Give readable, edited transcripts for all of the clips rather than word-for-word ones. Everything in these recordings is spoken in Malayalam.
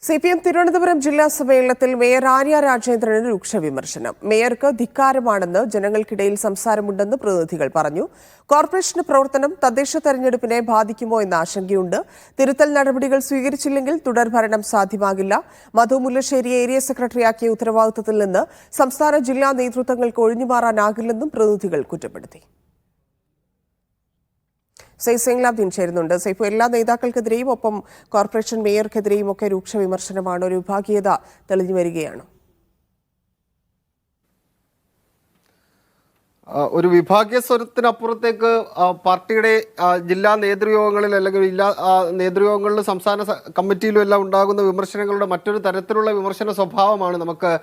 CPM തിരുവനന്തപുരം ജില്ലാ സമ്മേളനത്തിൽ മേയർ ആര്യ രാജേന്ദ്രന് രൂക്ഷ വിമർശനം. മേയർക്ക് ധിക്കാരമാണെന്ന് ജനങ്ങൾക്കിടയിൽ സംസാരമുണ്ടെന്ന് പ്രതിനിധികൾ പറഞ്ഞു. കോർപ്പറേഷന്റെ പ്രവർത്തനം തദ്ദേശ തെരഞ്ഞെടുപ്പിനെ ബാധിക്കുമോ എന്ന ആശങ്കയുണ്ട്. തിരുത്തൽ നടപടികൾ സ്വീകരിച്ചില്ലെങ്കിൽ തുടർഭരണം സാധ്യമാകില്ല. മധു മുല്ലശ്ശേരി ഏരിയ സെക്രട്ടറിയാക്കിയ ഉത്തരവാദിത്തത്തിൽ നിന്ന് സംസ്ഥാന ജില്ലാ നേതൃത്വങ്ങൾക്ക് ഒഴിഞ്ഞുമാറാനാകില്ലെന്നും പ്രതിനിധികൾ കുറ്റപ്പെടുത്തി. സൈഫുദ്ദീൻ ചേരുന്നുണ്ട്. സൈഫു, എല്ലാ നേതാക്കൾക്കെതിരെയും ഒപ്പം കോർപ്പറേഷൻ മേയർക്കെതിരെയും ഒക്കെ രൂക്ഷ വിമർശനമാണ്. ഒരു വിഭാഗീയത തെളിഞ്ഞു വരികയാണ്. ഒരു വിഭാഗീയ സ്വരത്തിനപ്പുറത്തേക്ക് പാർട്ടിയുടെ ജില്ലാ നേതൃയോഗങ്ങളിൽ അല്ലെങ്കിൽ നേതൃയോഗങ്ങളിലും സംസ്ഥാന കമ്മിറ്റിയിലും എല്ലാം ഉണ്ടാകുന്ന വിമർശനങ്ങളുടെ മറ്റൊരു തരത്തിലുള്ള വിമർശന സ്വഭാവമാണ് നമുക്ക്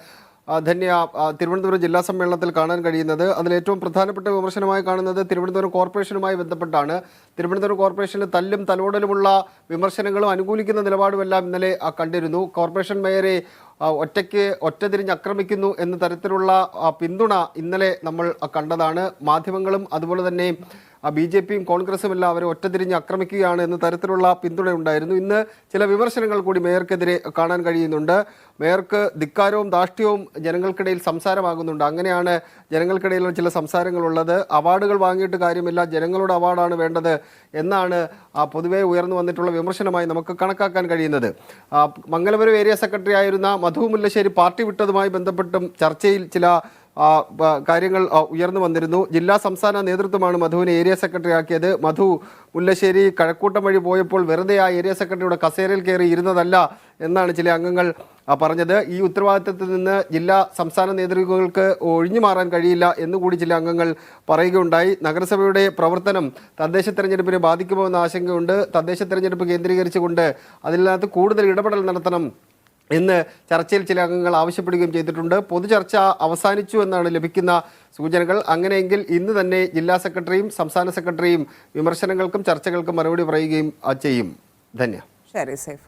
തിരുവനന്തപുരം ജില്ലാ സമ്മേളനത്തിൽ കാണാൻ കഴിയുന്നത്. അതിലേറ്റവും പ്രധാനപ്പെട്ട വിമർശനമായി കാണുന്നത് തിരുവനന്തപുരം കോർപ്പറേഷനുമായി ബന്ധപ്പെട്ടാണ്. തിരുവനന്തപുരം കോർപ്പറേഷന് തല്ലും തലോടലുമുള്ള വിമർശനങ്ങളും അനുകൂലിക്കുന്ന നിലപാടുമെല്ലാം ഇന്നലെ കണ്ടിരുന്നു. കോർപ്പറേഷൻ മേയറെ ഒറ്റതിരിഞ്ഞ് ആക്രമിക്കുന്നു എന്ന തരത്തിലുള്ള പിന്തുണ ഇന്നലെ നമ്മൾ കണ്ടതാണ്. മാധ്യമങ്ങളും അതുപോലെ തന്നെ BJPയും കോൺഗ്രസും എല്ലാം അവരെ ഒറ്റതിരിഞ്ഞ് ആക്രമിക്കുകയാണ് എന്ന തരത്തിലുള്ള പിന്തുണയുണ്ടായിരുന്നു. ഇന്ന് ചില വിമർശനങ്ങൾ കൂടി മേയർക്കെതിരെ കാണാൻ കഴിയുന്നുണ്ട്. മേയർക്ക് ധിക്കാരവും ധാർഷ്ട്യവും ജനങ്ങൾക്കിടയിൽ സംസാരമാകുന്നുണ്ട്. അങ്ങനെയാണ് ജനങ്ങൾക്കിടയിലുള്ള ചില സംസാരങ്ങളുള്ളത്. അവാർഡുകൾ വാങ്ങിയിട്ട് കാര്യമില്ല, ജനങ്ങളുടെ അവാർഡാണ് വേണ്ടത് എന്നാണ് പൊതുവെ ഉയർന്നു വന്നിട്ടുള്ള വിമർശനമായി നമുക്ക് കണക്കാക്കാൻ കഴിയുന്നത്. മംഗലപുരം ഏരിയ സെക്രട്ടറി ആയിരുന്ന മധു മുല്ലശ്ശേരി പാർട്ടി വിട്ടതുമായി ബന്ധപ്പെട്ടും ചർച്ചയിൽ ചില കാര്യങ്ങൾ ഉയർന്നു വന്നിരുന്നു. ജില്ലാ സംസ്ഥാന നേതൃത്വമാണ് മധുവിനെ ഏരിയ സെക്രട്ടറി ആക്കിയത്. മധു മുല്ലശ്ശേരി കഴക്കൂട്ടം വഴി പോയപ്പോൾ വെറുതെ ആ ഏരിയ സെക്രട്ടറിയുടെ കസേരയിൽ കയറി ഇരുന്നതല്ല എന്നാണ് ചില അംഗങ്ങൾ പറഞ്ഞത്. ഈ ഉത്തരവാദിത്തത്തിൽ നിന്ന് ജില്ലാ സംസ്ഥാന നേതൃത്വങ്ങൾക്ക് ഒഴിഞ്ഞു മാറാൻ കഴിയില്ല എന്നുകൂടി ചില അംഗങ്ങൾ പറയുകയുണ്ടായി. നഗരസഭയുടെ പ്രവർത്തനം തദ്ദേശ തെരഞ്ഞെടുപ്പിനെ ബാധിക്കുമോ എന്ന ആശങ്കയുണ്ട്. തദ്ദേശ തെരഞ്ഞെടുപ്പ് കേന്ദ്രീകരിച്ചുകൊണ്ട് അതിനകത്ത് കൂടുതൽ ഇടപെടൽ നടത്തണം എന്ന് ചർച്ചയിൽ ചില അംഗങ്ങൾ ആവശ്യപ്പെടുകയും ചെയ്തിട്ടുണ്ട്. പൊതുചർച്ച അവസാനിച്ചു എന്നാണ് ലഭിക്കുന്ന സൂചനകൾ. അങ്ങനെയെങ്കിൽ ഇന്ന് തന്നെ ജില്ലാ സെക്രട്ടറിയും സംസ്ഥാന സെക്രട്ടറിയും വിമർശനങ്ങൾക്കും ചർച്ചകൾക്കും മറുപടി പറയുകയും ചെയ്യും. ധന്യ. ശരി സൈഫ്.